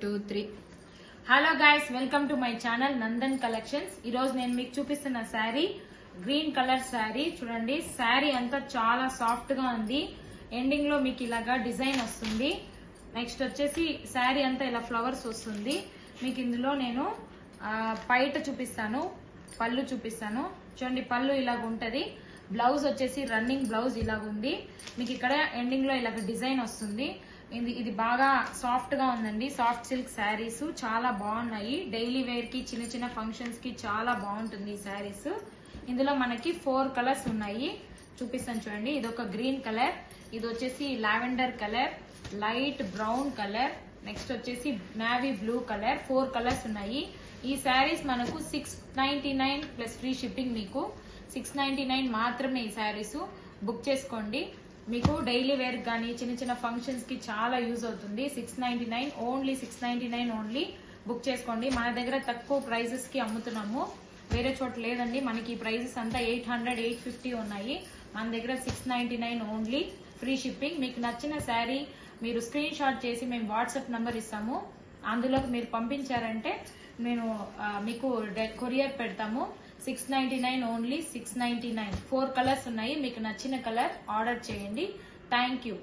2 3 hello guys, welcome to my channel Nandan collections. ఈ రోజు నేను మీకు చూపిస్తున్న శారీ గ్రీన్ కలర్ శారీ. చూడండి, శారీ అంతా చాలా సాఫ్ట్ గా ఉంది. ఎండింగ్ లో మీకు ఇలాగా డిజైన్ వస్తుంది. నెక్స్ట్ వచ్చేసి శారీ అంతా ఇలా ఫ్లవర్స్ వస్తుంది. మీకు ఇందులో నేను పైట చూపిస్తాను, పళ్ళు చూపిస్తాను. చూడండి, పళ్ళు ఇలాగ ఉంటది. బ్లౌజ్ వచ్చేసి రన్నింగ్ బ్లౌజ్ ఇలాగ ఉంది. మీకు ఇక్కడ ఎండింగ్ లో ఇలాగ డిజైన్ వస్తుంది. ఇది బాగా సాఫ్ట్ గా ఉందండి. సాఫ్ట్ సిల్క్ శారీస్ చాలా బాగున్నాయి. డైలీ వేర్ కి, చిన్న చిన్న ఫంక్షన్స్ కి చాలా బాగుంటుంది ఈ శారీస్. ఇందులో మనకి 4 కలర్స్ ఉన్నాయి, చూపిస్తాను చూడండి. ఇది ఒక గ్రీన్ కలర్, ఇది వచ్చేసి lavender colour, light brown colour, next వచ్చేసి నావీ బ్లూ కలర్. 4 కలర్స్ ఉన్నాయి. ఈ శారీస్ మనకు 699 ప్లస్ ఫ్రీ షిప్పింగ్. మీకు 699 మాత్రమే ఈ శారీస్. బుక్ చేసుకోండి. మీకు డైలీ వేర్ కానీ చిన్న చిన్న ఫంక్షన్స్ కి చాలా యూజ్ అవుతుంది. 699 ఓన్లీ, 699 ఓన్లీ. బుక్ చేసుకోండి. మన దగ్గర తక్కువ ప్రైజెస్ కి అమ్ముతున్నాము, వేరే చోట లేదండి. మనకి ఈ ప్రైజెస్ అంతా 800, 850 ఉన్నాయి. మన దగ్గర 699 ఓన్లీ, ఫ్రీ షిప్పింగ్. మీకు నచ్చిన శారీ మీరు స్క్రీన్ షాట్ చేసి మేము వాట్సాప్ నంబర్ ఇస్తాము. అందులోకి మీరు పంపించారంటే మేము మీకు కొరియర్ పెడతాము. 699 ఓన్లీ, 699. 4 కలర్స్ ఉన్నాయి. మీకు నచ్చిన కలర్ ఆర్డర్ చేయండి. Thank you.